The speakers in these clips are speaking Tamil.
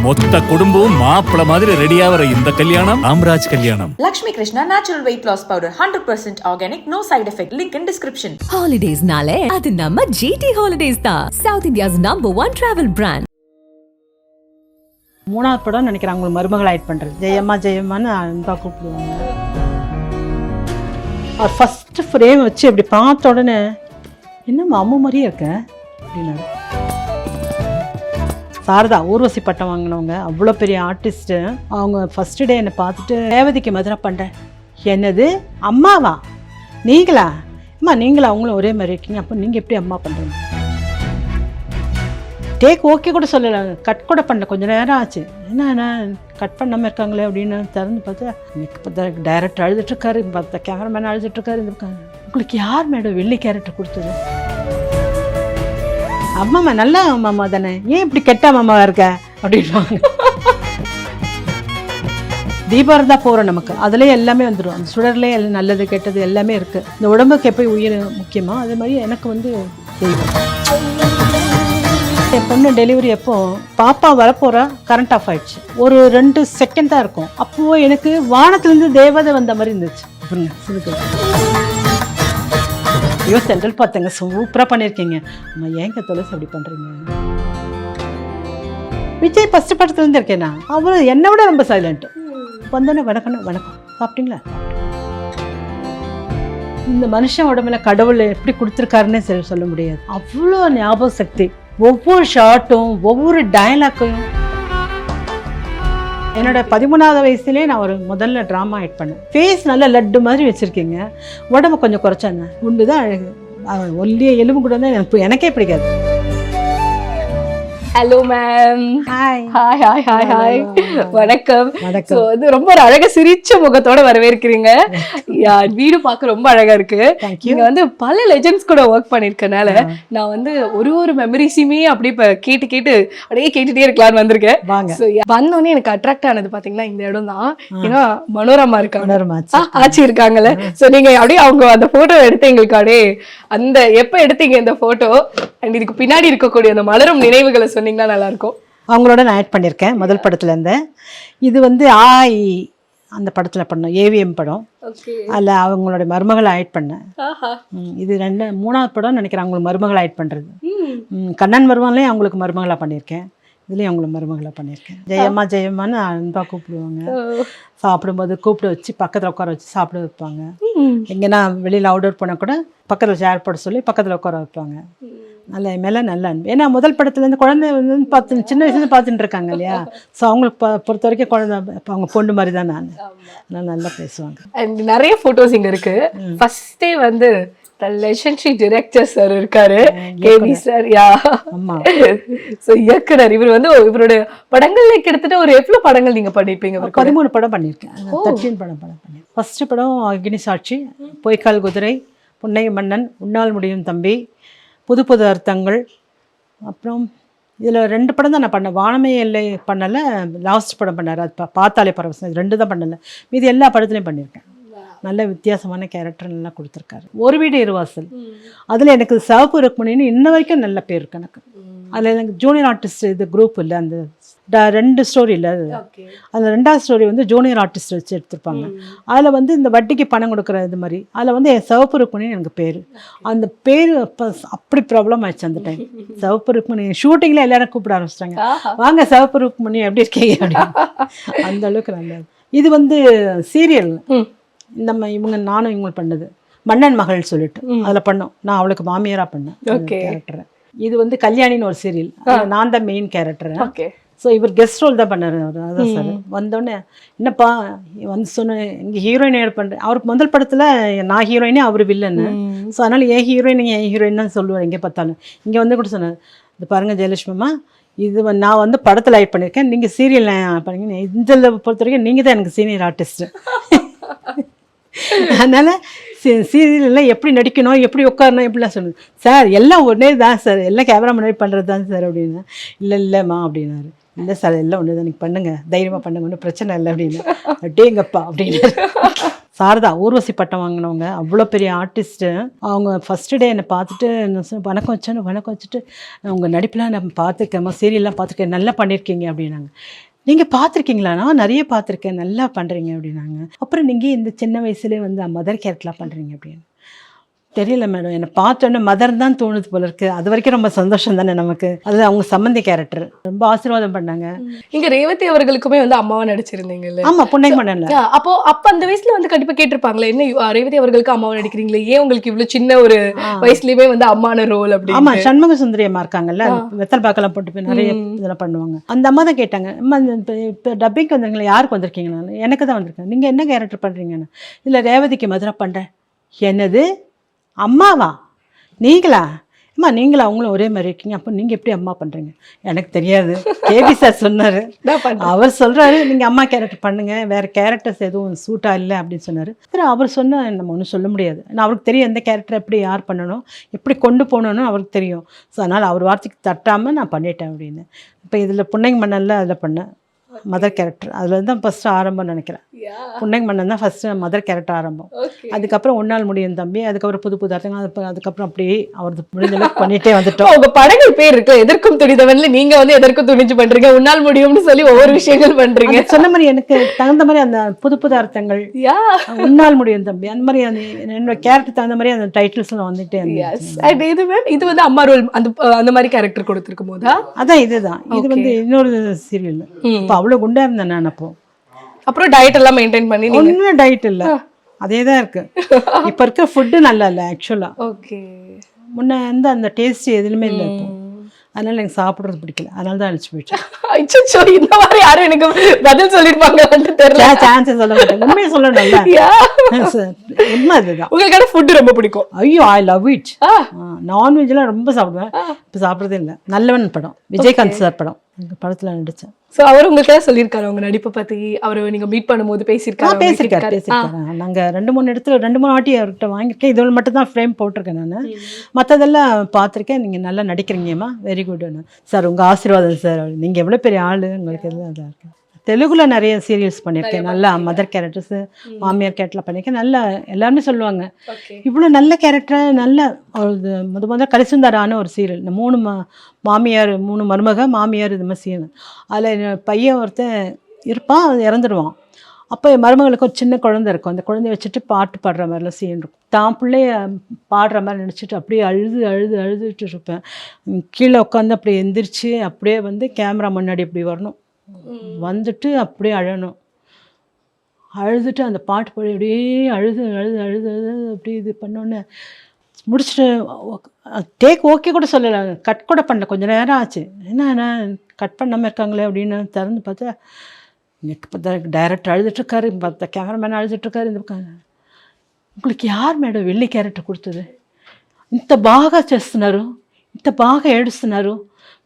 மொத்த குடும்பம் மாப்பிள மாதிரி ரெடியாகிற இந்த கல்யாணம் ராம்ராஜ் கல்யாணம். Lakshmi Krishna Natural Weight Loss Powder 100% organic, no side effect. Link in description. Holidays nale adu namma GT Holidays da, South India's #1 travel brand. மூணாவது படம் நினைக்கிறாங்க உங்களுக்கு மருமகள் ஆயிட் பண்ணுறது ஜெயம்மான்னு அன்பா கூப்பிடுவாங்க. அவர் ஃபஸ்ட்டு ஃப்ரேம் வச்சு அப்படி பார்த்த உடனே என்னம்மா அம்மா மாதிரியே இருக்க அப்படின்னாரு. சாரதா ஊர்வசி பட்டம் வாங்கினவங்க, அவ்வளோ பெரிய ஆர்டிஸ்ட்டு. அவங்க ஃபஸ்ட்டு டே என்னை பார்த்துட்டு ரேவதிக்கு மதுரை பண்ணுறேன். என்னது அம்மாவா நீங்களா? அம்மா நீங்களா? அவங்களும் ஒரே மாதிரி இருக்கீங்க, அப்போ நீங்கள் எப்படி அம்மா பண்ணுறீங்க? டேக் ஓகே கூட சொல்லலை, கட் கூட பண்ணல. கொஞ்சம் நேரம் ஆச்சு. என்ன கட் பண்ணாமல் இருக்காங்களே அப்படின்னு திறந்து பார்த்தா இப்போ டைரக்டர் அழுதுட்டுருக்காரு, பார்த்தா கேமராமேன் அழுதுட்டுருக்காரு. இருக்காங்க, உங்களுக்கு யார் மேடம் வெள்ளி கேரக்டர் கொடுத்தது? அம்மாம்மா நல்ல அம்மாம்மா தானே, ஏன் இப்படி கெட்ட அம்மாவா இருக்க அப்படின்வாங்க. தீபாவளி தான் போகிறோம் நமக்கு, அதுலேயே எல்லாமே வந்துடும். அந்த சுடர்லேயே நல்லது கெட்டது எல்லாமே இருக்குது. இந்த உடம்புக்கு எப்போ உயிர் முக்கியமாக, அதே மாதிரி எனக்கு வந்து தெய்வம். என் பொண்ணு டெலிவரி அப்போ பாப்பா வரப்போகிறா, கரண்ட் ஆஃப் ஆயிடுச்சு. ஒரு 2 செகண்ட் தான் இருக்கும். அப்போது எனக்கு வானத்துலேருந்து தேவதை வந்த மாதிரி இருந்துச்சு. ஐயோ சென்ட்ரல் பார்த்தேங்க, சூப்பராக பண்ணியிருக்கீங்க. அம்மா ஏங்க துளசி அப்படி பண்ணுறீங்க? விஜய் ஃபஸ்ட்டு படத்துலேருந்து இருக்கேன்னா, அவரு என்னை விட ரொம்ப சைலண்ட்டு. வந்தோடனே வணக்கம் வணக்கம் சாப்பிட்டீங்களா? இந்த மனுஷன் உடம்புல கடவுள் எப்படி கொடுத்துருக்காருன்னே சொல்ல முடியாது. அவ்வளோ ஞாபக சக்தி. ஒவ்வொரு ஷார்ட்டும் ஒவ்வொரு டயலாக்கையும். என்னோட 13வது வயசுலேயே நான் ஒரு முதல்ல ட்ராமா ஆக்ட் பண்ணேன். ஃபேஸ் நல்லா லட்டு மாதிரி வச்சுருக்கீங்க, உடம்பு கொஞ்சம் குறைச்சாங்க, உண்டு தான் அழகு. ஒல்லிய எலும்பு கூட தான் எனக்கே பிடிக்காது. Hello ma'am. Hi hi hi hi hi வணக்கம். வணக்கம். வந்து ரொம்ப ஒரு அழகா சிரிச்ச முகத்தோட வரவேற்கிறீங்க. வீடு பார்க்க ரொம்ப அழகா இருக்கு. நீங்க வந்து பல லெஜெண்ட்ஸ் கூட ஒர்க் பண்ணிருக்கனால நான் வந்து ஒரு மெமரிஸுமே அப்படியே இப்ப கேட்டு அப்படியே கேட்டுட்டே இருக்கலாம்னு வந்திருக்கேன். வந்தோடனே எனக்கு அட்ராக்ட் ஆனது பாத்தீங்கன்னா இந்த இடம் தான். ஏன்னா மனோரமா இருக்காங்க, ஆச்சி இருக்காங்கல்ல. சோ நீங்க அப்படியே அவங்க அந்த போட்டோ எடுத்து எங்களுக்கு அப்படியே அந்த எப்ப எடுத்தீங்க இந்த போட்டோ அண்ட் இதுக்கு பின்னாடி இருக்கக்கூடிய அந்த மலரும் நினைவுகளை சொன்னீங்கன்னா நல்லா இருக்கும். அவங்களோட நான் ஆட் பண்ணியிருக்கேன் முதல் படத்துல இருந்து. இது வந்து ஆய் அந்த படத்துல பண்ணோம், ஏவிஎம் படம். அதில் அவங்களோட மருமகளை ஆட் பண்ணேன். இது 3வது படம் நினைக்கிறேன் அவங்களுக்கு மருமகளை ஆட் பண்ணுறது. கண்ணன் மருமகளையும் அவங்களுக்கு மருமகளாக பண்ணியிருக்கேன், இதுலேயும் அவங்கள மருமகளை பண்ணியிருக்கேன். ஜெயம்மான்னு அன்பா கூப்பிடுவாங்க. சாப்பிடும்போது கூப்பிட்டு வச்சு பக்கத்தில் உட்கார வச்சு சாப்பிட வைப்பாங்க. எங்கன்னா வெளியில் அவுடோர் போனால் கூட பக்கத்தில் சேர் போட சொல்லி பக்கத்தில் உட்கார வைப்பாங்க. நல்ல மேலே நல்ல அன்பு. ஏன்னா முதல் படத்துலேருந்து குழந்தை வந்து சின்ன வயசுலேருந்து பார்த்துட்டு இருக்காங்க இல்லையா. ஸோ அவங்களுக்கு பொறுத்த வரைக்கும் குழந்தை அவங்க பொண்ணு மாதிரி தான். நான் நல்லா பேசுவாங்க. அண்ட் நிறைய ஃபோட்டோஸ் இங்கே இருக்கு. ஃபர்ஸ்டே வந்து லெஜெண்டரி டைரக்டர் சார் இருக்காரு, கேவி சார். யா ஆமா. ஸோ இயக்குனர் இவர் வந்து இவருடைய படங்கள்ல கிட்டத்தட்ட ஒரு எவ்வளோ படங்கள் நீங்க பண்ணிருப்பீங்க? 13 படம் பண்ணியிருக்கேன். 13 படம் பண்ணேன். ஃபர்ஸ்ட் படம் அக்னி சாட்சி, பொய்க்கால் குதிரை, புன்னை மன்னன், உன்னால் முடியும் தம்பி, புது புது அர்த்தங்கள். அப்புறம் இதில் 2 படம் தான் நான் பண்ணேன். வானமே எல்லை பண்ணலை, லாஸ்ட் படம் பண்ணார், அது பார்த்தாலே பரவசம். இது 2 தான் பண்ணலை, மீதி எல்லா படத்துலையும் பண்ணியிருக்கேன். நல்ல வித்தியாசமான கேரக்டர் நல்லா கொடுத்துருக்காரு. ஒரு வீடு இருவாசல், அதில் எனக்கு சிவப்பு ருக்மணின்னு இன்ன வரைக்கும் நல்ல பேர் இருக்கு எனக்கு. அதில் எனக்கு ஜூனியர் ஆர்டிஸ்ட் இது குரூப் இல்லை, அந்த 2 ஸ்டோரி இல்லை. அதில் 2வது ஸ்டோரி வந்து ஜூனியர் ஆர்டிஸ்ட் வச்சு எடுத்திருப்பாங்க. அதில் வந்து இந்த வட்டிக்கு பணம் கொடுக்குற இது மாதிரி. அதில் வந்து என் சிவப்பு ருக்மணின்னு எனக்கு பேர். அந்த பேர் அப்படி ப்ராப்ளம் ஆயிடுச்சு அந்த டைம். சிவப்பு ருக்மணி ஷூட்டிங்கில் எல்லாரும் கூப்பிட ஆரம்பிச்சிட்டாங்க, வாங்க சிவப்பு ருக்மணி எப்படி இருக்கீங்க அப்படின்னு. அந்த அளவுக்கு நல்லது. இது வந்து சீரியல் நம்ம நானும் இவங்க பண்ணது மன்னன் மகள் சொல்லிட்டு அதில் பண்ணோம். நான் அவளுக்கு மாமியாராக பண்ணேன் கேரக்டர். இது வந்து கல்யாணின்னு ஒரு சீரியல், நான் தான் மெயின் கேரக்டர். ஸோ இவர் கெஸ்ட் ரோல் தான் பண்ணார் அவர். அதான் சார் வந்தோடனே என்னப்பா வந்து சொன்னேன், இங்கே ஹீரோயின் ஆட் பண்ணுறேன். அவருக்கு முதல் படத்தில் நான் ஹீரோயினே அவர் வில்லன்னு. ஸோ அதனால் என் ஹீரோயின் தான் சொல்லுவார் எங்கே பார்த்தாலும். இங்கே வந்து கூட சொன்னார், இது பாருங்கள் ஜெயலட்சுமிமா, இது நான் வந்து படத்தில் ஆட் பண்ணியிருக்கேன், நீங்கள் சீரியல் பண்ணீங்க, இதில் பொறுத்த வரைக்கும் நீங்கள் தான் எனக்கு சீனியர் ஆர்டிஸ்ட்டு. அதனால் சீரியலில் எப்படி நடிக்கணும், எப்படி உட்காரணும், எப்படிலாம் சொல்லுது. சார் எல்லாம் ஒன்றே தான் சார், எல்லாம் கேமரா முன்னாடி பண்ணுறது தான் சார் அப்படின்னு. இல்லைம்மா அப்படின்னாரு. இல்லை சார் எல்லாம் ஒன்று தான், நீங்கள் பண்ணுங்கள், தைரியமாக பண்ணுங்க, ஒன்றும் பிரச்சனை இல்லை அப்படின்னு. அப்படியேங்கப்பா அப்படின்னு. சாரதா ஊர்வசி பட்டம் வாங்கினவங்க, அவ்வளோ பெரிய ஆர்டிஸ்ட்டு. அவங்க ஃபஸ்ட்டு டே என்னை பார்த்துட்டு வணக்கம் வச்சுட்டு, உங்கள் நடிப்பெலாம் நான் பார்த்துருக்கேம்மா, சீரியல்லாம் பார்த்துருக்கேன், நல்லா பண்ணியிருக்கீங்க அப்படின்னாங்க. நீங்கள் பார்த்துருக்கீங்களா? நான் நிறைய பார்த்துருக்கேன், நல்லா பண்ணுறீங்க அப்படின்னாங்க. அப்புறம் நீங்கள் இந்த சின்ன வயசுலேயே வந்து மதர் கேரக்டர்லாம் பண்ணுறீங்க அப்படின்னு. தெரியல மேடம், என்னை பார்த்தோன்னே மதர் தான் தோணுது போல இருக்கு. அது வரைக்கும் ரொம்ப சந்தோஷம் தானே நமக்கு. அது அவங்க சம்பந்தி கேரக்டர் ரொம்ப ஆசீர்வாதம் பண்ணாங்க. இங்க ரேவதி அவர்களுக்குமே வந்து அம்மாவா நடிச்சிருந்தீங்கல்ல? ஆமா, புன்னைக்கு மன்னன்ல. அப்ப அந்த வயசுல வந்து கண்டிப்பா கேட்டிருப்பாங்களே, என்ன ரேவதி அவர்களுக்கு அம்மாவா நடிக்கிறீங்களே, ஏன் உங்களுக்கு இவ்வளவு சின்ன ஒரு வயசுலயுமே வந்து அம்மான ரோல் அப்படி? ஆமா, சண்முக சுந்தரி அம்மா இருக்காங்கல்ல, வெத்தல் பாக்கெல்லாம் போட்டு போய் நிறைய இதெல்லாம் பண்ணுவாங்க. அந்த அம்மா தான் கேட்டாங்க, அம்மா இப்போ டப்பிங்க்கு வந்திருக்கீங்களா, யாருக்கு வந்திருக்கீங்க? எனக்கு தான் வந்திருக்கேன். நீங்க என்ன கேரக்டர் பண்றீங்கன்னு. இல்ல ரேவதிக்கு மதுரை பண்றேன். என்னது அம்மாவா நீங்களா? அம்மா நீங்களா? அவங்களும் ஒரே மாதிரி இருக்கீங்க, அப்போ நீங்கள் எப்படி அம்மா பண்ணுறீங்க? எனக்கு தெரியாது, கேபி சார் சொன்னார். அவர் சொல்கிறாரு நீங்கள் அம்மா கேரக்டர் பண்ணுங்கள், வேறு கேரக்டர்ஸ் எதுவும் சூட்டாக இல்லை அப்படின்னு சொன்னார். சரி, அவர் சொன்னால் நம்ம ஒன்றும் சொல்ல முடியாது. நான் அவருக்கு தெரியும் எந்த கேரக்டர் எப்படி யார் பண்ணணும், எப்படி கொண்டு போகணுன்னு அவருக்கு தெரியும். ஸோ அதனால் அவர் வார்த்தைக்கு தட்டாமல் நான் பண்ணிட்டேன் அப்படின்னு. இப்போ இதில் புன்னைக்கு மன்னனில் அதில் பண்ணேன் மதர் கேரக்டர். அதில் தான் ஃபஸ்ட்டு ஆரம்பம் நினைக்கிறேன். புன்னைக்கு மன்னன் தான் ஃபஸ்ட்டு மதர் கேரக்டர் ஆரம்பம். அதுக்கப்புறம் உன்னால் முடியும் தம்பி, அதுக்கப்புறம் புது அர்த்தங்கள், அதுக்கப்புறம் அப்படியே அவரது முடிஞ்சளவுக்கு பண்ணிட்டே வந்துட்டோம். உங்க படங்கள் பேர் இருக்கு, எதற்கும் துணிதவன்ல நீங்க வந்து எதற்கும் துணிஞ்சு பண்றீங்க, உன்னால் முடியும்னு சொல்லி ஒவ்வொரு விஷயங்கள் பண்றீங்க. சொன்ன மாதிரி எனக்கு தகுந்த மாதிரி அந்த புது அர்த்தங்கள், உன்னால் முடியும் தம்பி, அந்த மாதிரி என்னோட கேரக்டர் தகுந்த மாதிரி அந்த டைட்டில்ஸ் வந்துட்டே இது வந்து அம்மா ரோல் அந்த மாதிரி கேரக்டர் கொடுத்துருக்கும் போதா? அதான் இதுதான். இது வந்து இன்னொரு சீரியல். இப்போ அவ்வளோ குண்டா இருந்தேன் நான். அப்புறம் டயட் எல்லாம் மெயின்டைன் பண்ணி? ஒன்றும் டயட் இல்லை, அதே தான் இருக்கு. இப்போ இருக்க ஃபுட்டு நல்லா இல்லை ஆக்சுவலாக. ஓகே, முன்ன வந்து அந்த டேஸ்ட் எதுலையுமே இல்லை. இப்போ அதனால எனக்கு சாப்பிட்றது பிடிக்கல, அதனால தான் அழிச்சு போயிடுச்சு. அச்சோ, இந்த மாதிரி யாரும் எனக்கு பதில் சொல்லிருப்பாங்க தெரியல. சான்ஸே சொல்ல மாட்டேன், உண்மையை சொல்லணும்ல. உண்மை அதுதான். உங்களுக்கான ஃபுட்டு ரொம்ப பிடிக்கும்? ஐயோ, ஐ லவ் இட். நான்வெஜ்லாம் ரொம்ப சாப்பிடுவேன். இப்போ சாப்பிட்றதே இல்லை. நல்லவன் படம், விஜயகாந்த் சார் படம், எங்கள் படத்தில் நடித்தேன். ஸோ அவர் உங்களுக்கு ஏதாவது சொல்லியிருக்காரு உங்க நடிப்பை பற்றி? அவர் நீங்கள் மீட் பண்ணும்போது பேசியிருக்காரு. நாங்கள் 2-3 இடத்துல 2-3 வாட்டி அவர்கிட்ட வாங்கியிருக்கேன். இதோட மட்டும் தான் ஃப்ரேம் போட்டிருக்கேன் நான். மற்றதெல்லாம் பார்த்துருக்கேன். நீங்கள் நல்லா நடிக்கிறீங்கம்மா, வெரி குட்னு. சார் உங்கள் ஆசீர்வாதம் சார், நீங்கள் எவ்வளோ பெரிய ஆள், உங்களுக்கு எல்லாம் இதாக இருக்கு. தெலுங்குல நிறைய சீரியல்ஸ் பண்ணியிருக்கேன், நல்லா மதர் கேரக்டர்ஸு, மாமியார் கேரக்டரில் பண்ணியிருக்கேன். நல்லா எல்லாருமே சொல்லுவாங்க, இவ்வளோ நல்ல கேரக்டர். நல்ல ஒரு முதல்ல கலிசுந்தரான ஒரு சீரியல், இந்த 3 மாமியார் 3 மருமக மாமியார் இது மாதிரி சீரியல். அதில் பையன் ஒருத்தன் இருப்பான், இறந்துடுவான். அப்போ என் மருமகளுக்கு ஒரு சின்ன குழந்தை இருக்கும், அந்த குழந்தைய வச்சுட்டு பாட்டு பாடுற மாதிரிலாம் சீன் இருக்கும். தான் பிள்ளைய பாடுற மாதிரி நினச்சிட்டு அப்படியே அழுதுட்டு இருப்பேன். கீழே உட்காந்து அப்படியே எந்திரிச்சு அப்படியே வந்து கேமரா முன்னாடி அப்படி வரணும், வந்துட்டு அப்படியே அழுதுட்டு அந்த பாட்டு பாடி அப்படியே அழுது அப்படியே இது பண்ணோன்னே முடிச்சுட்டு டேக் ஓகே கூட சொல்லலை, கட் கூட பண்ணல. கொஞ்சம் நேரம் ஆச்சு, என்ன கட் பண்ணாமல் இருக்காங்களே அப்படின்னு திறந்து பார்த்தா டைரக்டர் அழுதுட்டுருக்காரு, பார்த்தா கேமராமேன் அழுதுட்டுருக்காரு. இந்த பக்கம் உங்களுக்கு యార్ మేడం వెళ్ళి క్యారెక్టర్ కుడుతుంది, ఇంత బాగా చేస్తున్నారు, ఇంత బాగా ఏడుస్తున్నారు,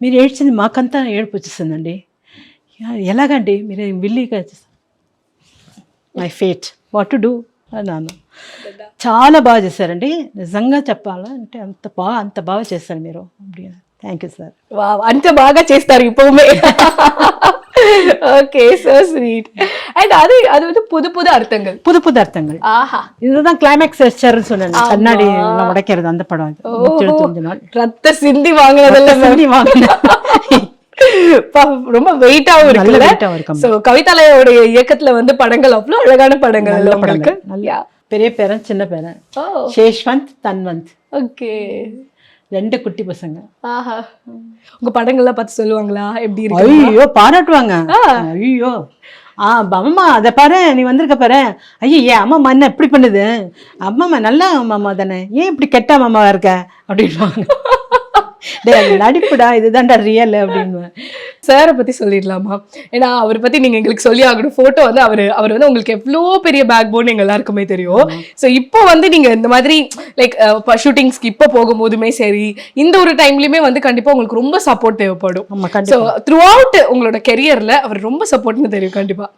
మీరు ఏడ్చింది మాకంతా ఏడుపు వచ్చేస్తుందండి, ఎలాగండి మీరు విల్లీగా my fate what to do అన్నాను. చాలా బాగా చేశారండి, నిజంగా చెప్పాలంటే అంత బాగా చేశారు మీరు அப்படின்னு. Thank you sir. అంత బాగా చేస్తారు இப்பவுமே. Okay, so sweet. அண்ட் அது வந்து புது அர்த்தங்கள். ஆஹா, இதுதான் கிளைமேக்ஸ் வெஸ்டர்னு சொன்னேன், கண்ணாடி உடைக்கிறது அந்த படம். 25 நாள் ரத்த சிந்தி வாங்குனதெல்லாம் ரொம்ப வெயிட்டாவும் இருக்குல்ல. சோ கவிதாலயோட இயக்கத்துல வந்து படங்கள் அவ்வளவு அழகான படங்கள் உங்களுக்கு. பெரிய பேரன் சின்ன பேரன், சேஷ்வந்த் தன்வந்த். ஓகே, 2 குட்டி பசங்க. ஆஹா, உங்க படங்கள்லாம் பார்த்து சொல்லுவாங்களா எப்படி இருக்கு? ஐயோ பாராட்டுவாங்க. ஐயோ அம்மா அதை பாரு, நீ வந்திருக்க பாரு, ஐயா அம்மா என்ன இப்படி பண்ணுது, அம்மாம்மா நல்லா அம்மா தானே, ஏன் இப்படி கெட்ட அம்மாவா இருக்க அப்படின்வாங்க. நடிப்புடா, இதுதான்டா ரியல் அப்படின்னு. சாரை பத்தி சொல்லிடலாமா? ஏன்னா அவரை பத்தி நீங்க எங்களுக்கு சொல்லி ஆகணும். போட்டோ வந்து அவர் வந்து உங்களுக்கு எவ்வளோ பெரிய பேக் போன் எங்க எல்லாருக்குமே தெரியும். ஸோ இப்போ வந்து நீங்க இந்த மாதிரி லைக் ஷூட்டிங்ஸ்க்கு இப்போ போகும்போதுமே சரி, இந்த ஒரு டைம்லயுமே வந்து கண்டிப்பா உங்களுக்கு ரொம்ப சப்போர்ட் தேவைப்படும். ஸோ த்ரூ அவுட் உங்களோட கெரியர்ல அவர் ரொம்ப சப்போர்ட்னு தெரியும் கண்டிப்பா.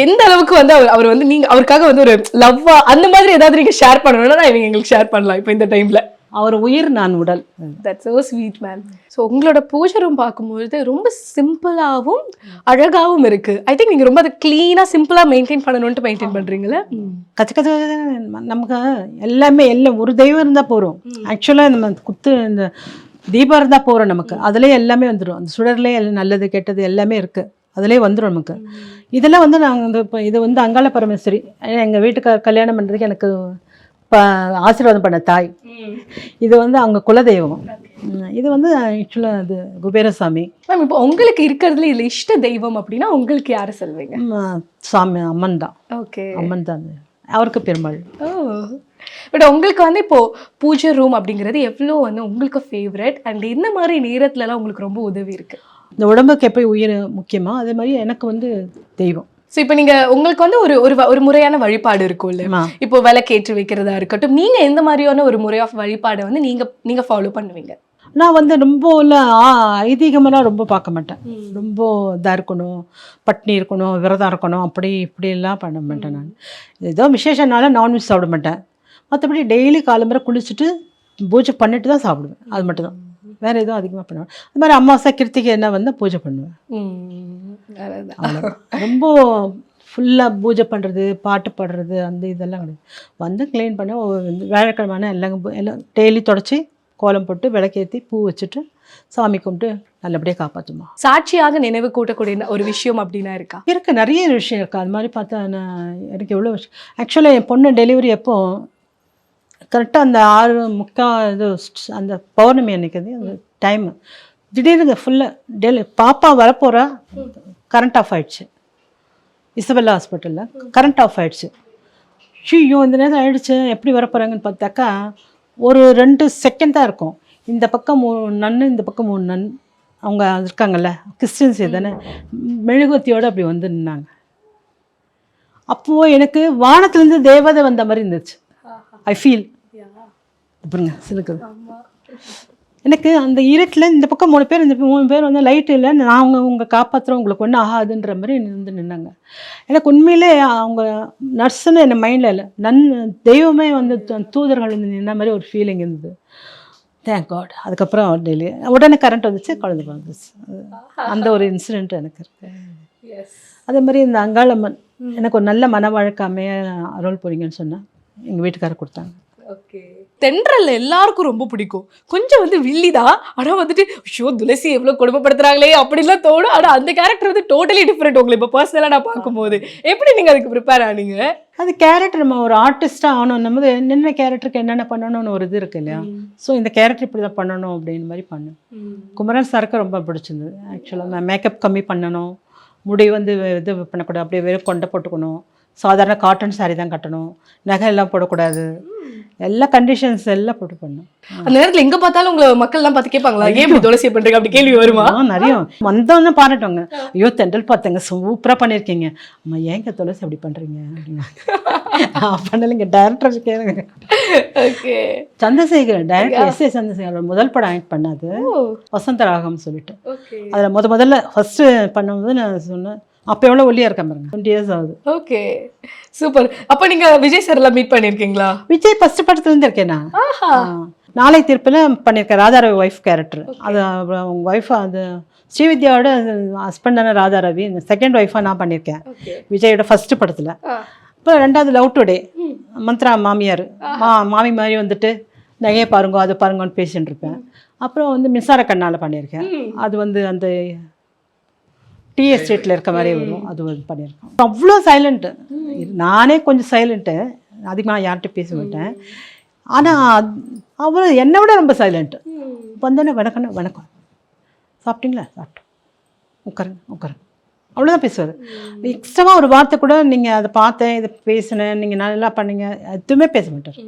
எந்த அளவுக்கு வந்து அவர் வந்து நீங்க அவருக்காக வந்து ஒரு லவ்வா அந்த மாதிரி ஏதாவது நீங்க ஷேர் பண்ணணும்னா இவங்க எங்களுக்கு ஷேர் பண்ணலாம் இப்போ இந்த டைம்ல. அவர் உயிர் நான் உடல். That's so sweet ma'am. So உங்களோட பூஜை ரூம் பார்க்கும்பொழுது ரொம்ப சிம்பிளாகவும் அழகாகவும் இருக்கு. ஐ திங்க் நீங்க ரொம்ப அதை கிளீனா சிம்பிளா மெயின்டைன் பண்ணணும்ட்டு மெயின்டைன் பண்றீங்களா? கச்ச நமக்கு எல்லாமே எல்லாம் ஒரு தெய்வம் இருந்தால் போகிறோம். ஆக்சுவலாக நம்ம இந்த தீபம் இருந்தால் போகிறோம், நமக்கு அதுலேயே எல்லாமே வந்துடும். அந்த சுடர்லேயே நல்லது கெட்டது எல்லாமே இருக்குது, அதுலேயே வந்துடும் நமக்கு. இதெல்லாம் வந்து நாங்கள் வந்து இப்போ இது வந்து அங்காள பரமேஸ்வரி, எங்கள் வீட்டுக்கார கல்யாணம் பண்ணுறதுக்கு எனக்கு ஆசீர்வாதம் பண்ண தாய். இது வந்து அவங்க குலதெய்வம். இது வந்து ஆக்சுவலாக அது குபேரசாமி. மேம் இப்போ உங்களுக்கு இருக்கிறதுல இதில் இஷ்ட தெய்வம் அப்படின்னா உங்களுக்கு யாரை சொல்வீங்க? சாமி அம்மன் தான். ஓகே, அம்மன் தான். அவருக்கு பெருமாள். ஓ, பட் உங்களுக்கு வந்து இப்போ பூஜை ரூம் அப்படிங்கிறது எவ்வளோ வந்து உங்களுக்கு ஃபேவரட் அண்ட் இந்த மாதிரி நேரத்துலலாம் உங்களுக்கு ரொம்ப உதவி இருக்கு? இந்த உடம்புக்கு எப்படி உயிர் முக்கியமோ அதே மாதிரி எனக்கு வந்து தெய்வம். ஸோ இப்போ நீங்க உங்களுக்கு வந்து ஒரு முறையான வழிபாடு இருக்கும்ல, இப்போ விளக்கேற்றி வைக்கிறதா இருக்கட்டும், நீங்க எந்த மாதிரியான ஒரு முறை ஆஃப் வழிபாடை வந்து நீங்க ஃபாலோ பண்ணுவீங்க? நான் வந்து ரொம்ப ஐதீகமெல்லாம் ரொம்ப பார்க்க மாட்டேன். ரொம்ப இதாக இருக்கணும், பட்னி இருக்கணும், விரதம் இருக்கணும், அப்படி இப்படிலாம் பண்ண மாட்டேன். நான் ஏதோ விசேஷனால நான்வெஜ் சாப்பிட மாட்டேன். மற்றபடி டெய்லி காலம்பரை குளிச்சுட்டு பூஜை பண்ணிட்டு தான் சாப்பிடுவேன். அது மட்டும்தான், வேறு எதுவும் அதிகமாக பண்ணுவேன். அது மாதிரி அமாவாசை கிருத்திகை என்ன வந்து பூஜை பண்ணுவேன். ரொம்ப ஃபுல்லாக பூஜை பண்ணுறது, பாட்டு பாடுறது, அந்த இதெல்லாம் கிடையாது. வந்து க்ளீன் பண்ண வியாழக்கிழமை எல்லாம் டெய்லி தொடச்சி கோலம் போட்டு விளக்கேற்றி பூ வச்சுட்டு சாமி கும்பிட்டு நல்லபடியாக காப்பாற்றுமா. சாட்சியாக நினைவு கூட்டக்கூடிய ஒரு விஷயம் அப்படின்னா இருக்கா? இருக்குது, நிறைய விஷயம் இருக்குது. அது மாதிரி பார்த்தா நான் எனக்கு எவ்வளோ விஷயம். ஆக்சுவலாக என் பொண்ணு டெலிவரி எப்போ கரெக்டாக அந்த 6:45 இது அந்த பௌர்ணமி அன்றைக்கி அந்த டைமு திடீர்னு ஃபுல்லாக பாப்பா வரப்போகிறா, கரண்ட் ஆஃப் ஆகிடுச்சு. இசபெல்லா ஹாஸ்பிட்டலில் கரண்ட் ஆஃப் ஆகிடுச்சு. ஐயோ இந்த நேரம் ஆகிடுச்சு, எப்படி வரப்போகிறாங்கன்னு பார்த்தாக்கா ஒரு 2 செகண்ட் தான் இருக்கும். இந்த பக்கம் 3 நன், இந்த பக்கம் 3 நன். அவங்க இருக்காங்கல்ல கிறிஸ்டின்ஸ் தானே, மெழுகுவத்தியோடு அப்படி வந்து நின்னாங்க. அப்போது எனக்கு வானத்துலேருந்து தேவதை வந்த மாதிரி இருந்துச்சு. ஐ ஃபீல் பாருங்க சிலுக்குது எனக்கு. அந்த இருட்டில் இந்த பக்கம் 3 பேர், இந்த 3 பேர் வந்து லைட்டு இல்லை, நான் உங்களை காப்பாற்றுறோம், உங்களுக்கு ஒன்றும் ஆகாதுன்ற மாதிரி வந்து நின்னாங்க. எனக்கு உண்மையிலே அவங்க நர்ஸுன்னு என் மைண்டில் இல்லை, தெய்வமே வந்து தூதர்கள் வந்து நின்ன மாதிரி ஒரு ஃபீலிங் இருந்தது. Thank God. அதுக்கப்புறம் டெய்லி உடனே கரண்ட் வந்துச்சு, குழந்தை வந்துச்சு. அந்த ஒரு இன்சிடெண்ட் எனக்கு இருக்கு. அதே மாதிரி இந்த அங்காளம்மன் எனக்கு ஒரு நல்ல மன வழக்காமைய அருள் புரிங்கன்னு சொன்னேன், எங்கள் வீட்டுக்காரர் கொடுத்தாங்க. ஓகே, தென்றல் எல்லாருக்கும் ரொம்ப பிடிக்கும். கொஞ்சம் வந்து வில்லிதான், ஆனால் வந்துட்டு ஷோ துளசி எவ்வளோ கொடுமைப்படுத்துறாங்களே அப்படின்லாம் தோணும். ஆனால் அந்த கேரக்டர் வந்து டோட்டலி டிஃப்ரெண்ட். உங்களை இப்போ பர்சனலாக நான் பார்க்கும்போது எப்படி நீங்கள் அதுக்கு ப்ரிப்பேர் ஆனீங்க? அது கேரக்டர் நம்ம ஒரு ஆர்டிஸ்டாக ஆகணும் போது என்னென்ன கேரக்டருக்கு என்னென்ன பண்ணணும்னு ஒரு இது இருக்கு இல்லையா. ஸோ இந்த கேரக்டர் இப்படி தான் பண்ணணும் அப்படின்னு மாதிரி பண்ணேன். குமரன் சாருக்கு ரொம்ப பிடிச்சிருந்தது. ஆக்சுவலாக நான் மேக்கப் கம்மி பண்ணணும், முடி வந்து இது பண்ணக்கூடாது, அப்படியே வெறும் கொண்டை போட்டுக்கணும், சாதாரண காட்டன் சாரி தான் கட்டணும், நகை எல்லாம் போடக்கூடாது, எல்லா கண்டிஷன்ஸ் எல்லாம் போட்டு பண்ணோம். அந்த நேரத்தில் எங்கே பார்த்தாலும் உங்களை மக்கள்லாம் பார்த்து கேட்பாங்களா, ஏன் இப்படி துளசி பண்ணுறீங்க அப்படி கேள்வி வருமா? நிறைய வந்தோன்னு பாராட்டுவாங்க, ஐயோ தென்றல் பார்த்தேங்க சூப்பராக பண்ணியிருக்கீங்க, அம்மா ஏங்க துளசி அப்படி பண்ணுறீங்க அப்படின்னா. பண்ணலைங்க டைரக்டர் கேளுங்க. Okay, Chandrasekhar director S. Chandrasekhar முதல் படம் ஆக்ட் பண்ணாது வசந்த ராகம் சொல்லிட்டு. அதில் முதல்ல ஃபர்ஸ்ட் பண்ணும்போது நான் சொன்னேன், அப்போ எவ்வளோ ஒல்லியாக இருக்கேன் பாருங்க, 20 years ஆகுது. Okay, super. அப்போ நீங்கள் விஜய் சார்லாம் மீட் பண்ணியிருக்கீங்களா? விஜய் ஃபர்ஸ்ட் படத்துலேருந்து இருக்கேன் நான். நாளை தீர்ப்பில் பண்ணியிருக்கேன், ராதாரவி ஒய்ஃப் கேரக்டர். அது அவங்க ஒய்ஃப், அது ஸ்ரீவித்யாவோட ஹஸ்பண்டான ராதாரவி செகண்ட் ஒய்ஃபாக நான் பண்ணியிருக்கேன் விஜயோட ஃபர்ஸ்ட் படத்தில். இப்போ 2வது லவ் டுடே மந்த்ரா மாமியார் மாமி மாதிரி வந்துட்டு நகையை பாருங்க அதை பாருங்கன்னு பேசிட்டு இருப்பேன். அப்புறம் வந்து மின்சார கண்ணால் பண்ணியிருக்கேன், அது வந்து அந்த டீ எஸ்டேட்டில் இருக்க மாதிரி வரும், அது வந்து பண்ணியிருக்கேன். அவ்வளோ சைலண்ட்டு, நானே கொஞ்சம் சைலண்ட்டு, அதிகமாக யார்கிட்ட பேச மாட்டேன். ஆனால் அவ்வளோ என்னை விட ரொம்ப சைலண்ட்டு. வந்தோடனே வணக்கம்னா வணக்கம், சாப்பிட்டீங்களா, சாப்பிட்டோம், உட்காருங்க அவ்வளோதான் பேசுவார். எக்ஸ்ட்ராவாக ஒரு வார்த்தை கூட நீங்கள் அதை பார்த்தேன், இதை பேசினேன், நீங்கள் நல்லா பண்ணீங்க, எதுவுமே பேச மாட்டார்.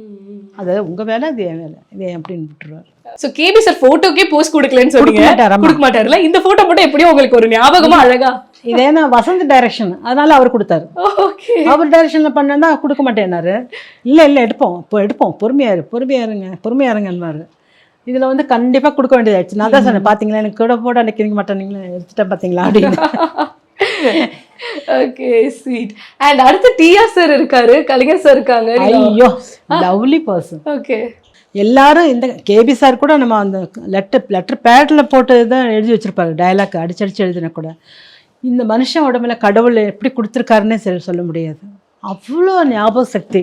அது உங்கள் வேலை, அது என் வேலை, இது அப்படின்னு விட்டுருவார். ஸோ கேபி சார் ஃபோட்டோக்கே போஸ்ட் கொடுக்கலன்னு சொல்லுங்க, கொடுக்க மாட்டாருல, இந்த ஃபோட்டோ மட்டும் எப்படியும் உங்களுக்கு ஒரு ஞாபகமா அழகா. இதே நான் வசந்த் டைரக்ஷன், அதனால அவர் கொடுத்தாரு. அவர் டைரக்ஷனில் பண்ணா கொடுக்க மாட்டேன்னாரு. இல்லை எடுப்போம், இப்போ எடுப்போம், பொறுமையாருங்கன்னாரு. இதில் வந்து கண்டிப்பாக கொடுக்க வேண்டியதாச்சு. நான் தான் சொன்னேன், பார்த்தீங்களா எனக்கு கூட போட நிற்கிறீங்க மாட்டேனீங்களா, எடுத்துட்டேன் பார்த்தீங்களா அப்படின்னு. Okay, sweet. அண்ட் அடுத்து டிஆர் சார் இருக்காரு, கலைஞர் சார் இருக்காங்க. ஐயோ லவ்லி பர்சன். ஓகே, எல்லாரும் இந்த கேபி சார் கூட நம்ம அந்த லெட்டர் பேடில் போட்டு தான் எழுதி வச்சுருப்பாரு டயலாக் அடிச்சடிச்சு எழுதினா கூட. இந்த மனுஷன் உடம்புல கடவுள் எப்படி கொடுத்துருக்காருன்னே சொல்ல முடியாது. அவ்வளோ ஞாபக சக்தி.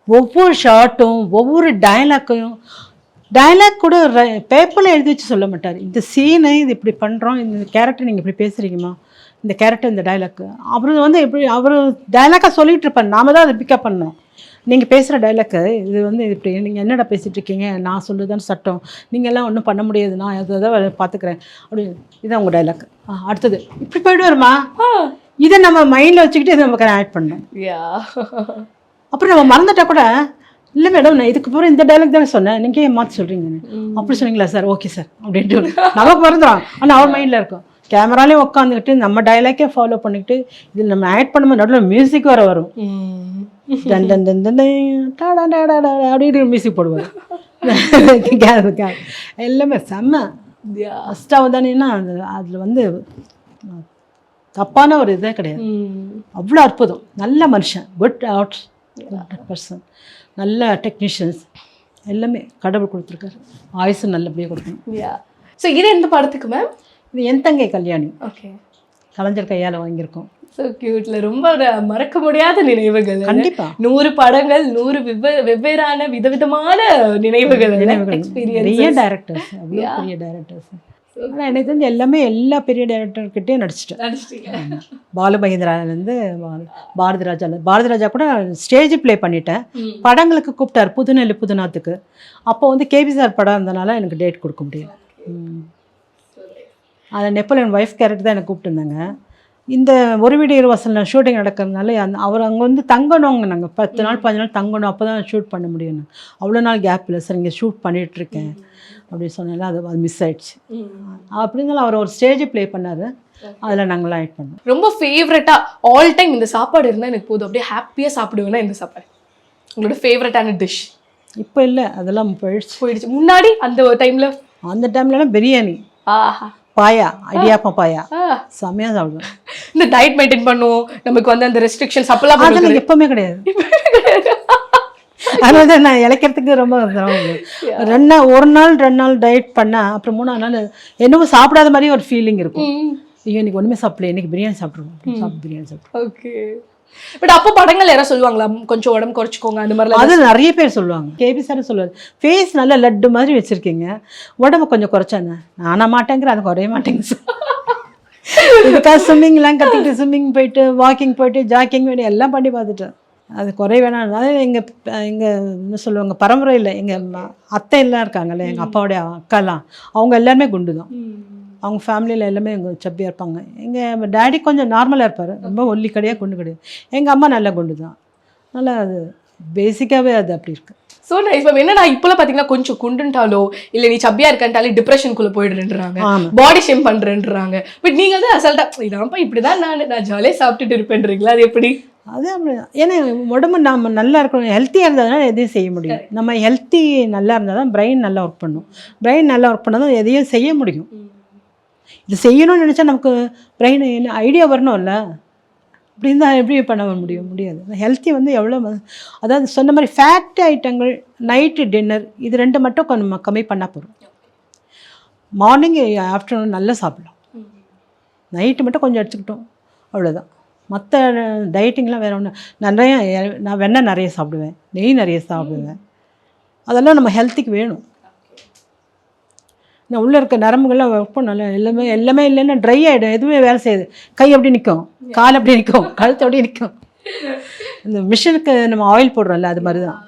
ஒவ்வொரு ஷார்ட்டும் ஒவ்வொரு டயலாக்கையும் டயலாக் கூட பேப்பரில் எழுதி வச்சு சொல்ல மாட்டார். இந்த சீனை இது இப்படி பண்ணுறோம், இந்த கேரக்டர் நீங்கள் இப்படி பேசுகிறீங்கம்மா, இந்த கேரக்டர் இந்த டைலாக்கு அவர் வந்து எப்படி அவர் டைலாக்காக சொல்லிகிட்டு இருப்பார். நாம தான் அதை பிக்கப் பண்ணோம். நீங்கள் பேசுகிற டைலாக்கு இது வந்து இப்படி நீங்கள் என்னடா பேசிகிட்டு இருக்கீங்க, நான் சொல்லுதான் சட்டம், நீங்கள் எல்லாம் ஒன்றும் பண்ண முடியாது, நான் அதை பார்த்துக்கிறேன் அப்படி. இதான் உங்கள் டைலாக். அடுத்தது இப்படி போய்டுவாருமா. இதை நம்ம மைண்டில் வச்சுக்கிட்டு இதை நமக்கு ஆட் பண்ணோம். அப்புறம் நம்ம மறந்துட்டா கூட இல்லை மேடம் நான் இதுக்கு போகிற இந்த டைலாக் தானே சொன்னேன், நீங்கள் ஏன் மாற்றி சொல்கிறீங்கன்னு. அப்படி சொன்னீங்களா சார், ஓகே சார் அப்படின்ட்டு நமக்கு மறந்துடும். ஆனால் அவர் மைண்டில் இருக்கும். கேமராலேயும் உட்காந்துக்கிட்டு நம்ம டைலாக்கே ஃபாலோ பண்ணிக்கிட்டு இதில் நம்ம ஆட் பண்ணும்போது நடுவில் மியூசிக் வர வரும். Done done done done Tata Tata அப்படின்னு மியூசிக் போடுவார். எல்லாமே செம்ம ஃபஸ்ட்டாக தானேன்னா அதில் வந்து தப்பான ஒரு இதே கிடையாது. அவ்வளோ அற்புதம். நல்ல மனுஷன், குட் பர்சன், நல்ல டெக்னீஷியன்ஸ், எல்லாமே கடவுள் கொடுத்துருக்காரு. ஆயுசு நல்லபடியாக கொடுக்கணும். ஸோ இது எந்த படத்துக்கு மேம்? இது என் தங்கை கல்யாணி. ஓகே. கலைஞர் கையால் வாங்கியிருக்கோம். ஸோ கியூட்ல ரொம்ப மறக்க முடியாத நினைவுகள். கண்டிப்பாக 100 படங்கள், 100 வெவ்வேறான விதவிதமான நினைவுகள், எக்ஸ்பீரியன்ஸ். பெரிய டைரக்டர்ஸ், அவ்வளோ பெரிய டைரக்டர்ஸ். ஆனால் எனக்கு தெரிஞ்சு எல்லாமே எல்லா பெரிய டைரக்டர்கிட்டே நடிச்சிட்டேன். பாலு மகேந்திராலேருந்து பாரதி ராஜா கூட ஸ்டேஜ் ப்ளே பண்ணிட்டேன். படங்களுக்கு கூப்பிட்டார் புதுநெல்லு புதுநாத்துக்கு. அப்போ வந்து கேபி சார் படம் இருந்தனால எனக்கு டேட் கொடுக்க முடியல. அதில் நெப்போலியன் ஒய்ஃப் கேரக்டர் தான் எனக்கு கூப்பிட்டுருந்தாங்க. இந்த ஒரு வீடு இரு வாசல் ஷூட்டிங் நடக்கிறதுனால அவர் அங்கே வந்து தங்கணுங்க. நாங்கள் 10 நாள் 15 நாள் தங்கணும், அப்போ தான் ஷூட் பண்ண முடியும். அவ்வளோ நாள் கேப் இல்லை சார், இங்கே ஷூட் பண்ணிகிட்ருக்கேன் அப்படின்னு சொன்னால அது மிஸ் ஆயிடுச்சு. அப்படின்னாலும் அவர் ஒரு ஸ்டேஜ் ப்ளே பண்ணார், அதில் நாங்களாம் ஆட் பண்ணோம். ரொம்ப ஃபேவரட்டாக ஆல் டைம் இந்த சாப்பாடு இருந்தால் எனக்கு போதும், அப்படியே ஹாப்பியாக சாப்பிடுவேன்னா இந்த சாப்பாடு உங்களோட ஃபேவரட்டான டிஷ்? இப்போ இல்லை, அதெல்லாம் போயிடுச்சு. முன்னாடி அந்த டைம்லலாம் பிரியாணி, பாயா, இடியாப்பம் பாயா செம்மையாக சாப்பிடுவேன். இந்த டயட் மெயின்டைன் பண்ணுவோம், நமக்கு வந்து அந்த ரெஸ்ட்ரிக்ஷன்ஸ் அப்பெல்லாம் அதெல்லாம் எப்பவுமே கிடையாது. அதனால நான் இழைக்கிறதுக்கு ரொம்ப ஒரு நாள் 2 நாள் டயட் பண்ணால் அப்புறம் 3ஆவது நாள் என்னவோ சாப்பிடாத மாதிரி ஒரு ஃபீலிங் இருக்கும். ஐயோ இன்னைக்கு ஒன்றுமே சாப்பிடல, இன்னைக்கு பிரியாணி சாப்பிட்ருவோம், பிரியாணி சாப்பிடுவோம். ஓகே. பட் அப்போ படங்கள் யாராவது சொல்லுவாங்களா கொஞ்சம் உடம்பு குறைச்சிக்கோங்க அந்த மாதிரிலாம்? அது நிறைய பேர் சொல்லுவாங்க. கேபி சார் சொல்லுவார், ஃபேஸ் நல்லா லட்டு மாதிரி வச்சுருக்கீங்க, உடம்பு கொஞ்சம் குறைச்சாங்க. நானா மாட்டேங்கிற, அது குறைய மாட்டேங்க சார். இதுக்காக ஸ்விம்மிங்லாம் கற்றுக்கிட்டு ஸ்விம்மிங் போயிட்டு வாக்கிங் போயிட்டு ஜாக்கிங் போயிட்டு எல்லாம் பண்ணி பார்த்துட்டேன். அது குறை வேணாம். அதாவது எங்கள் என்ன சொல்லுவாங்க பரம்பரையில் எங்கள் அத்தை எல்லாம் இருக்காங்கல்ல, எங்கள் அப்பாவுடைய அக்காலாம், அவங்க எல்லாருமே குண்டு தான். அவங்க ஃபேமிலியில் எல்லாமே எங்கள் சப்பியாக இருப்பாங்க. எங்கள் டேடி கொஞ்சம் நார்மலாக இருப்பார், ரொம்ப ஒல்லி கிடையாது குண்டு கிடையாது. எங்கள் அம்மா நல்லா குண்டு தான். நல்லா அது பேசிக்காகவே அது அப்படி இருக்குது. So nice ma'am. என்னன்னா இப்போலாம் பார்த்தீங்கன்னா கொஞ்சம் குண்டுன்ட்டாலோ இல்லை நீ சப்பியாக இருக்கன்ட்டாலே டிப்ரெஷனுக்குள்ளே போயிடுன்றாங்க, பாடி ஷேம் பண்ணுறேன்றாங்க. பட் நீங்கள் வந்து அசல்ட்டாக இதான்ப்பா இப்படி தான் நான் ஜாலியாக சாப்பிட்டுட்டு இருப்பேன்றீங்களா? அது எப்படி? அது ஏன்னா உடம்பு நம்ம நல்லா இருக்கணும், ஹெல்த்தியாக இருந்ததுனால எதையும் செய்ய முடியும். நம்ம ஹெல்த்தி நல்லா இருந்தால் தான் பிரெயின் நல்லா ஒர்க் பண்ணும். பிரெயின் நல்லா ஒர்க் பண்ணால் தான் எதையும் செய்ய முடியும். இது செய்யணும்னு நினச்சா நமக்கு பிரெயின் என்ன ஐடியா வரணும்ல, அப்படி இருந்தால் எப்படி பண்ண முடியாது. ஹெல்த்தி வந்து எவ்வளோ, அதாவது சொன்ன மாதிரி ஃபேட் ஐட்டங்கள் நைட்டு டின்னர் இது 2 மட்டும் கொஞ்சம் கம்மி பண்ணால் போதும். மார்னிங் ஆஃப்டர்நூன் நல்லா சாப்பிடலாம், நைட்டு மட்டும் கொஞ்சம் எடுத்துக்கிட்டோம் அவ்வளோதான். மற்ற டயட்டிங்லாம் வேறு ஒன்று. நான் வெண்ணெய் நிறைய சாப்பிடுவேன், நெய் நிறைய சாப்பிடுவேன். அதெல்லாம் நம்ம ஹெல்த்துக்கு வேணும். நான் உள்ளே இருக்க நரம்புகள்லாம் ஒர்க் பண்ணல, எல்லாமே இல்லைன்னா ட்ரை ஆகிடும், எதுவுமே வேலை செய்யுது. கை அப்படி நிற்கும், கால் அப்படி நிற்கும், கழுத்து அப்படி நிற்கும். இந்த மிஷினுக்கு நம்ம ஆயில் போடுறோம்ல அது மாதிரி தான்.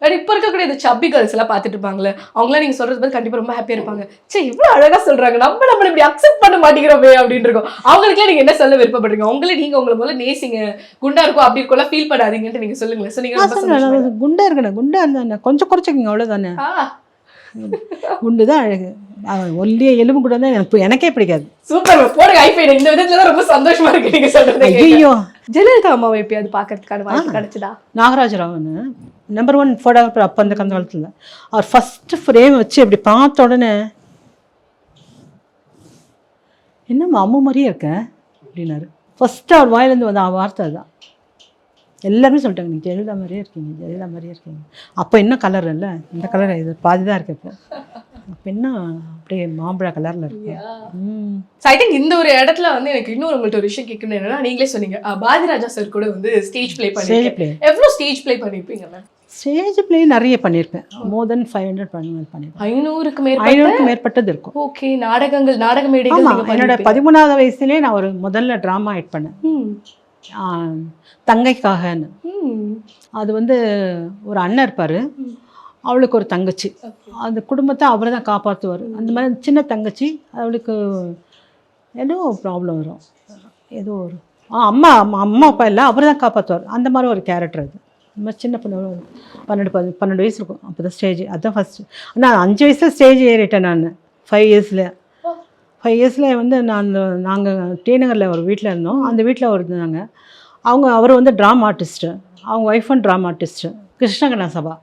பட் இப்போ இருக்கக்கூடிய இந்த சப்பி கேர்ள்ஸ் எல்லாம் பார்த்துட்டு இருப்பாங்களே, அவங்களாம் நீங்கள் சொல்கிறது பார்த்து கண்டிப்பாக ரொம்ப ஹாப்பியாக இருப்பாங்க. சரி இவ்வளோ அழகாக சொல்கிறாங்க, நம்மளை இப்படி அக்செப்ட் பண்ண மாட்டேங்கிறோமே அப்படின்னு இருக்கும். அவங்களுக்குலாம் நீங்கள் என்ன சொல்ல விருப்பப்படுறீங்க? நீங்கள் உங்களை முதல்ல நேசிங்க, குண்டா இருக்கும் அப்படி இருக்கலாம் ஃபீல் பண்ணாதீங்கன்ட்டு நீங்கள் சொல்லுங்களேன். ஸோ நீங்கள் குண்டா இருக்கணும், குண்டா இருந்தா கொஞ்சம் குறைச்சிக்கோங்க அவ்வளோதானே. குண்டு தான் அழகு, ஒல்லிய எலும்பு கூட தான் எனக்கே பிடிக்காது. சூப்பர் போடுங்க ஐஃபை. இந்த விதத்துல தான் ரொம்ப சந்தோஷமா இருக்கு நீங்க சொல்றது. ஐயோ ஜெயலலிதா அம்மாவை எப்பயாவது பார்க்கறதுக்கான வாய்ப்பு கிடைச்சதா? நாகராஜராவன் நம்பர் 1 ஃபோட்டோகிராஃபர் அப்போ அந்த காலத்தில். அவர் ஃபஸ்ட்டு ஃப்ரேம் வச்சு அப்படி பார்த்த உடனே என்னம்மா அம்மா மாதிரியே இருக்க அப்படின்னாரு. ஃபஸ்ட்டு அவர் வாயிலேருந்து வந்த வார்த்தை தான். எல்லாருமே சொல்லிட்டாங்க நீங்கள் ஜெயலலிதா மாதிரியே இருக்கீங்க, ஜெயலலிதா மாதிரியே இருக்கீங்க. அப்போ இன்னும் கலர் இல்லை, இந்த கலர் இது பாதி தான் இருக்கு இப்போ. அப்போ என்ன அப்படியே மாம்பழ கலரில் இருக்கு. ஸோ ஐ திங்க் இந்த ஒரு இடத்துல வந்து எனக்கு இன்னொரு உங்கள்கிட்ட ஒரு விஷயம் கேட்கணும். என்னன்னா, நீங்களே சொன்னீங்க பாரதிராஜா சார் கூட வந்து ஸ்டேஜ் ப்ளே பண்ணிருக்கேன். எவ்வளோ ஸ்டேஜ் ப்ளே பண்ணிருப்பீங்க மேம்? ஸ்டேஜ் பிளே நிறைய பண்ணியிருப்பேன். மோர் தென் 500 பண்ணியிருப்பேன். 500க்கு மேற்பட்டது இருக்கும். ஓகே. நாடகங்கள், நாடக மேடைகள். என்னோட 13வது வயசுலேயே நான் ஒரு முதல்ல ட்ராமா ஆக்ட் பண்ணேன், தங்கைக்காகன்னு. அது வந்து ஒரு அண்ணன் இருப்பார், அவளுக்கு ஒரு தங்கச்சி, அந்த குடும்பத்தை அவரை தான் காப்பாற்றுவார். அந்த மாதிரி சின்ன தங்கச்சி, அவளுக்கு ஏதோ ப்ராப்ளம் வரும், ஏதோ ஒரு அம்மா அப்பா இல்லை, அவர் தான் காப்பாற்றுவார். அந்த மாதிரி ஒரு கேரக்டர் அது. இந்த மாதிரி சின்ன பொண்ணு 12 வயசு இருக்கும் அப்போ தான் ஸ்டேஜ். அதுதான் ஃபஸ்ட்டு. ஆனால் 5 வயசில் ஸ்டேஜ் ஏறிட்டேன் நான். 5 இயர்ஸில் வந்து நாங்கள் டிநகரில் ஒரு வீட்டில் இருந்தோம். அந்த வீட்டில் ஒரு இருந்தாங்க, அவர் வந்து ட்ராமா ஆர்டிஸ்ட்டு, அவங்க ஒய்ஃபும் ட்ராமா ஆர்டிஸ்ட்டு. கிருஷ்ணகணா சபா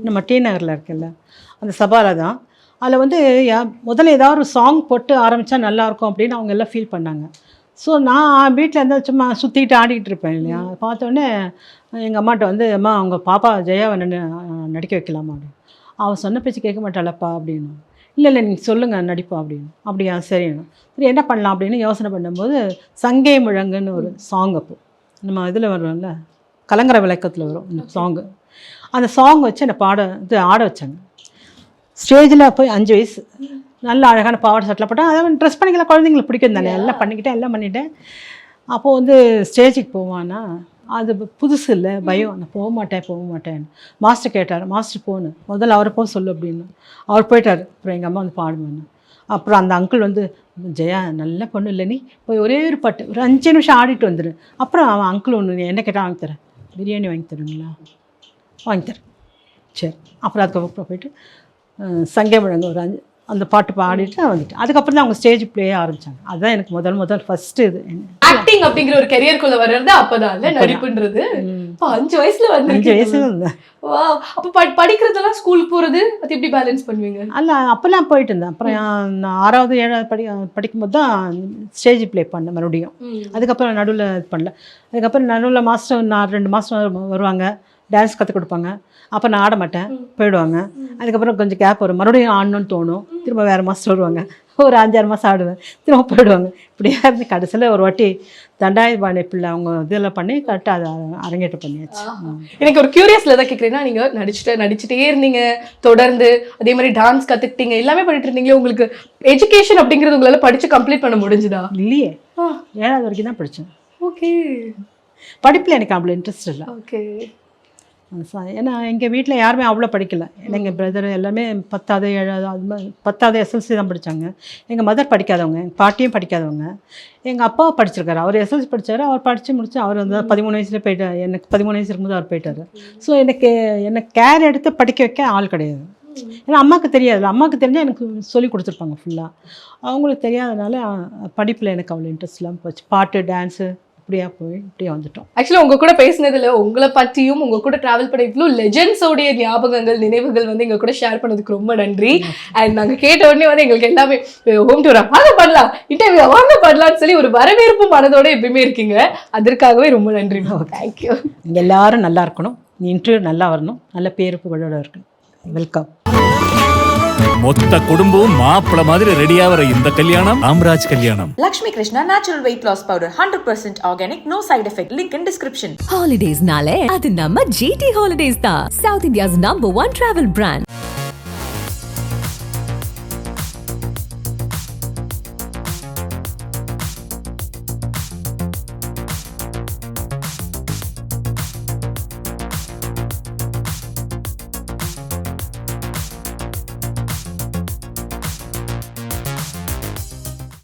நம்ம டிநகரில் இருக்குல்ல, அந்த சபாவில் தான். அதில் வந்து முதல்ல ஏதாவது ஒரு சாங் போட்டு ஆரம்பித்தா நல்லாயிருக்கும் அப்படின்னு அவங்க எல்லாம் ஃபீல் பண்ணாங்க. ஸோ நான் வீட்டில் இருந்தால் சும்மா சுற்றிக்கிட்டு ஆடிக்கிட்டு இருப்பேன் இல்லையா. பார்த்தோன்னே எங்கள் அம்மாட்ட வந்து, அம்மா அவங்க பாப்பா ஜெயாவை நடிக்க வைக்கலாமா அப்படின்னு. அவன் சொன்ன பேச்சு கேட்க மாட்டாளப்பா அப்படின்னு. இல்லை நீங்கள் சொல்லுங்கள் நடிப்பா அப்படின்னு. அப்படியா, சரி என்ன பண்ணலாம் அப்படின்னு யோசனை பண்ணும்போது சங்கே முழங்குன்னு ஒரு சாங், அப்போ நம்ம இதில் வரும்ல, கலங்கர விளக்கத்தில் வரும் இந்த சாங்கு. அந்த சாங் வச்சு என்னை ஆட வச்சாங்க. ஸ்டேஜில் போய் 5 வயசு, நல்ல அழகான பாவாடை சட்டெலாம் போட்டேன். அதை ட்ரெஸ் பண்ணிக்கலாம், குழந்தைங்களுக்கு பிடிக்கும் தானே, எல்லாம் பண்ணிட்டேன். அப்போது வந்து ஸ்டேஜுக்கு போவான்னா அது புதுசு இல்லை, பயம். நான் போக மாட்டேன். மாஸ்டர் கேட்டார், மாஸ்டர் போகணும், முதல்ல அவரை போக சொல்லு அப்படின்னு. அவர் போயிட்டார். அப்புறம் எங்கள் அம்மா வந்து பாடுவேன்னு. அப்புறம் அந்த அங்கிள் வந்து, ஜெயா நல்ல பொண்ணு இல்லை, நீ போய் ஒரே ஒரு பாட்டு ஒரு 5 நிமிஷம் ஆடிட்டு வந்துடு. அப்புறம் அவன் அங்கிள் ஒன்று என்ன கேட்டால் வாங்கி தரேன், பிரியாணி வாங்கி தருங்களா, வாங்கி தரேன், சரி. அப்புறம் அதுக்கப்புறம் போயிட்டு சங்கே முழங்கு அந்த பாட்டு பாடிட்டு வந்துட்டு அதுக்கப்புறம் தான் அவங்க ஸ்டேஜ் பிளே ஆரம்பிச்சாங்க. அதுதான் எனக்கு முதல் ஃபர்ஸ்ட் இது. ஆக்டிங் அப்படிங்கிற ஒரு கரியருக்குள்ள வர்றது அப்பதான் இல்ல, நடிப்புன்றது. 5 வயசுல வந்து 5 வயசுல இருந்தேன். வாவ். அப்ப படிக்கிறதெல்லாம், ஸ்கூலுக்கு போறது, அது எப்படி பேலன்ஸ் பண்ணுவீங்க? அல்ல, அப்பெல்லாம் போயிட்டு இருந்தேன். அப்புறம் நான் 6வது 7வது படிக்கும்போது தான் ஸ்டேஜ் பிளே பண்ணேன் மறுபடியும். அதுக்கப்புறம் நடுவில் இது பண்ணல. அதுக்கப்புறம் நடுவில் மாஸ்டர் 2 மாதம் வருவாங்க, டான்ஸ் கற்றுக் கொடுப்பாங்க. அப்போ நான் ஆட மாட்டேன், போயிடுவாங்க. அதுக்கப்புறம் கொஞ்சம் கேப் வரும், மறுபடியும் ஆடணும்னு தோணும், திரும்ப வேறு மாதம் வருவாங்க. ஒரு 5-6 மாதம் ஆடுவேன், திரும்ப போயிடுவாங்க. இப்படியா இருந்து கடைசியில் ஒரு வாட்டி தண்டாயுதபாணி பிள்ளை அவங்க இதெல்லாம் பண்ணி கரெக்டாக அதை அரங்கேற்றம் பண்ணியாச்சு. எனக்கு ஒரு கியூரியஸில் தான் கேட்குறேன்னா, நீங்கள் நடிச்சுட்டே இருந்தீங்க தொடர்ந்து, அதே மாதிரி டான்ஸ் கற்றுக்கிட்டீங்க, எல்லாமே பண்ணிட்டு இருந்தீங்களே. உங்களுக்கு எஜுகேஷன் அப்படிங்கிறது உங்களால் படித்து கம்ப்ளீட் பண்ண முடிஞ்சுதா? இல்லையே, 7வது வரைக்கும் தான் படித்தேன். ஓகே. படிப்பில் எனக்கு அவ்வளோ இன்ட்ரெஸ்ட் இல்லை. ஓகே. ஏன்னா எங்கள் வீட்டில் யாருமே அவ்வளோ படிக்கலை. எங்கள் பிரதர் எல்லாமே 10வது 7வது அது மாதிரி 10வது SLC தான் படித்தாங்க. எங்கள் மதர் படிக்காதவங்க, எங்கள் பாட்டியும் படிக்காதவங்க. எங்கள் அப்பாவும் படிச்சிருக்காரு, அவர் SLC படித்தார். அவர் படித்து முடிச்சு அவர் வந்து 13 வயசுல போயிட்டார். எனக்கு 13 வயசு இருக்கும்போது அவர் போயிட்டார். ஸோ எனக்கு கேர் எடுத்து படிக்க வைக்க ஆள் கிடையாது. ஏன்னா அம்மாவுக்கு தெரியாதுல்ல, அம்மாவுக்கு தெரிஞ்சால் எனக்கு சொல்லி கொடுத்துருப்பாங்க ஃபுல்லாக. அவங்களுக்கு தெரியாதனால படிப்பில் எனக்கு அவ்வளோ இன்ட்ரெஸ்ட் இல்லாமல் போச்சு. பாட்டு, டான்ஸு இப்படியே வந்துட்டோம். ஆக்சுவலாக உங்க கூட பேசினதுல உங்களை பற்றியும் உங்க கூட டிராவல் பண்ண இவ்வளோ லெஜெண்ட்ஸோடைய ஞாபகங்கள், நினைவுகள் வந்து எங்க கூட ஷேர் பண்ணதுக்கு ரொம்ப நன்றி. அண்ட் நாங்க கேட்ட உடனே வந்து எங்களுக்கு எல்லாமே ஹோம் டூரா வாங்க பண்ணலாம், இன்டர்வியூ வாங்க பண்ணலாம்னு சொல்லி ஒரு வரவேற்பு மனதோட எப்பயுமே இருக்கீங்க. அதற்காகவே ரொம்ப நன்றி. தேங்க்யூ. நீங்கள் எல்லாரும் நல்லா இருக்கணும், இன்டர்வியூ நல்லா வரணும், நல்ல பேரு புகழோட இருக்கணும். வெல்கம். மொத்த குடும்பம் மாப்பிள்ள மாதிரி ரெடியாகிற இந்த கல்யாணம் ராம்ராஜ் கல்யாணம். Lakshmi Krishna Natural Weight Loss Powder 100% Organic, no side effect. Link in description. Holidays nale adu namma GT Holidays da, South India's #1 travel brand.